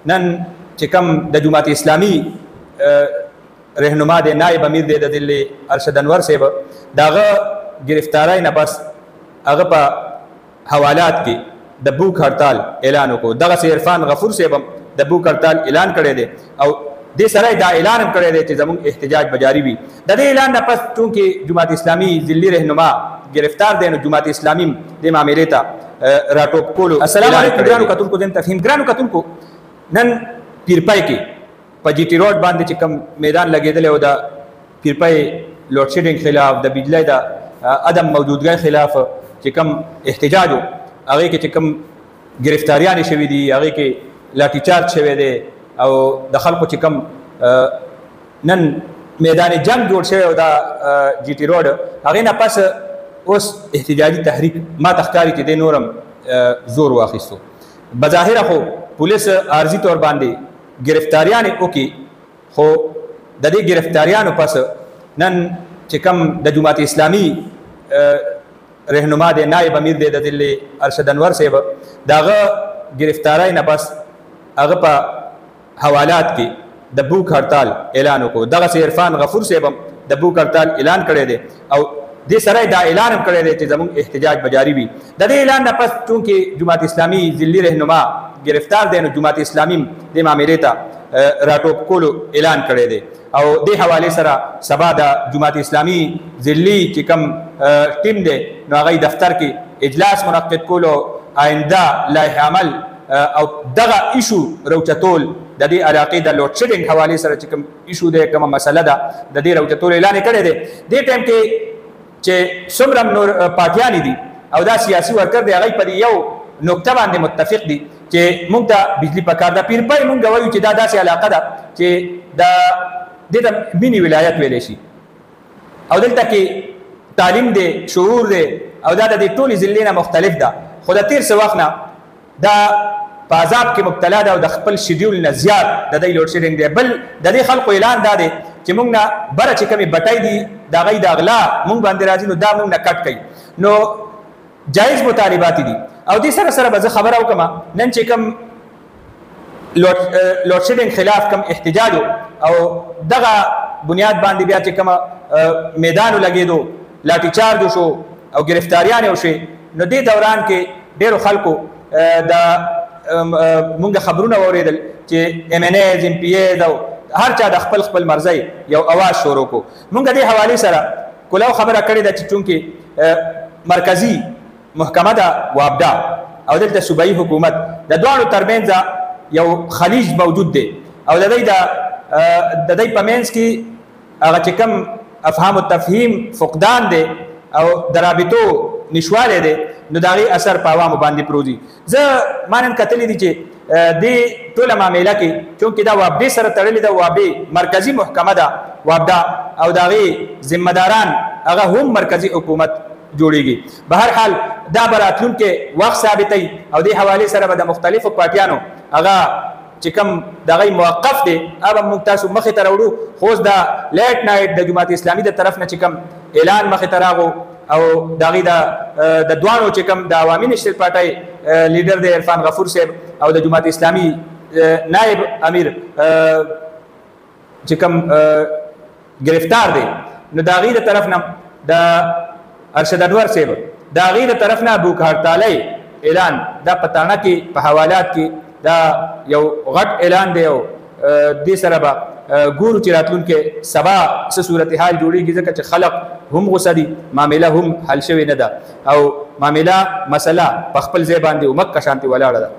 نن چې کوم د جماعت اسلامي رهنما دی نائب امیر دی د ضلع ارشد انور صاحب داغه گرفتاری نه پس هغه په حوالات کې د بوک هړتال اعلان وکړو. دغه عرفان غفور صاحب د بوک هړتال اعلان کړی دی او دې سره دا اعلان هم کړی دی چې زموږ احتجاج به جاري وي. د دې اعلان نه پس چونکې جماعت اسلامي ضلعي رهنما گرفتار دی نو جماعت اسلامي د معاملې ته راټوپ کولو. السلام علیکم ګرانو کتونکو، دین تفهیم ګرانو کتونکو، نن پیرپای کې په جی ټي روډ باندې چې کوم میدان لګېدلی او د پیرپای لوډ شیډینګ خلاف د بجلی د عدم موجودګۍ خلاف چې کوم احتجاج و هغې کې چې کوم ګرفتاریانې شوي دي، هغې کې لاټي چارج شوی دی او د خلکو چې کوم نن میدان جنگ جوړ شوی او دا جی ټي روډ هغې نه پس اوس احتجاجي تحریک ما ته ښکاري چې دی نورم زور واخیستو. بظاهره خو پولیس عارضي طور باندې گرفتاریانې وکړي، خو د دې گرفتاریانو پس نن چې کوم د جماعت اسلامي رهنما دی نائب امیر دی د ضلع ارشد انور صاحب داغه گرفتاری نه پس هغه په حوالات کې د بوک هړتال اعلان وکړو. دغه عرفان غفور صاحب د بوک هړتال اعلان کړی دی او دې سره دا اعلان هم کړی دی چې زموږ احتجاج به جاري وي. د دې اعلان نه پس چونکې جماعت اسلامي ضلعي رهنما گرفتار دی نو جماعت اسلامي د معاملې ته راټوپ کولو اعلان کړی دی او دې حوالې سره سبا د جماعت اسلامي ضلعي چې کوم ټیم دی نو هغه دفتر کې اجلاس منعقد کولو، آینده لایحه عمل او دغه ایشو روچتول د دې علاقې د لوډ شیډینګ حوالې سره چې کوم ایشو دی، کومه مسله ده، د دې روچتول اعلان کړی دی. دې ټایم کې چې څومره نور پارټیانې دي او دا سیاسي ورکر دی هغوی په دې یو نقطه باندې متفق دي چې موږ ته بجلي پکار ده. پیرپای موږ وایو چې دا داسې علاقه ده چې دې ته مینی ولایت ویلی شي او دلته کې تعلیم دی، شعور دی او دا د دې ټولې ضلعې نه مختلف ده، خو د تېر څه وخت نه دا په عذاب کې مبتلا ده او د خپل شیډیول نه زیات د دې لوډ شیډینګ دی. بل د دې خلکو اعلان دا دی چې موږ نه بره چې کومې بټۍ دي د هغوی د اغلا موږ باندې راځي نو دا موږ نه کټ کوي. نو جایز مطالبات دي او دې سره سره به زه خبره وکړم نن چې کوم لوډ شیډینګ خلاف کوم احتجاج او دغه بنیاد باندې بیا چې کومه میدان لګېدو، لاټي چارج شو او ګرفتاریانې وشوې، نو دې دوران کې ډېرو خلکو د مونږ خبرونه واورېدل چې ایم این ایز، ایم پی ایز او هر چا د خپل خپل مرضی یو اواز شروع کو. مونږ دې حوالې سره کلاو خبره کړې ده چې چونکې مرکزي محکمه ده وابدا او دلته صوبایي حکومت د دواړو ترمنځ یو خلیج موجود دی او د دوی په منځ کې هغه چې کوم افهام و تفهیم فقدان دی او د رابطو نشوالی دی نو د هغې اثر په عوامو باندې پروزي. زه ما نن کتلی دي چې دې ټوله معامله کې چونکې دا وابدې سره تړلې ده، وابدې مرکزي محکمه ده وابدا او د هغې ذمه داران هغه هم مرکزي حکومت جوړیږي. بهر حال دا به راتلونکي وخت ثابتوي او دې حوالې سره به د مختلفو پارټیانو هغه چې کوم د هغوی موقف دی هغه موږ تاسو مخې ته راوړو. خو اوس دا لیټ نایټ د جماعت اسلامي د طرف نه چې کوم اعلان مخې ته راغو او د هغې د دوانو چې کوم د عوامي نشتل پارټۍ لیډر دی عرفان غفور صاحب او د جماعت اسلامي نائب امیر چې کوم گرفتار دی نو د هغې د طرف نه د ارشد انور صاحب د هغې د طرف نه بوک هړتالۍ اعلان دا په تاڼه کې په حوالات کې دا یو غټ اعلان دی او دې سره به ګورو چې راتلونکي سبا څه صورتحال جوړېږي ځکه چې خلق هم غوسه دي، معامله هم حل شوې نه ده او معامله مسله په خپل ځای باندې امک که شانتې ولاړه ده.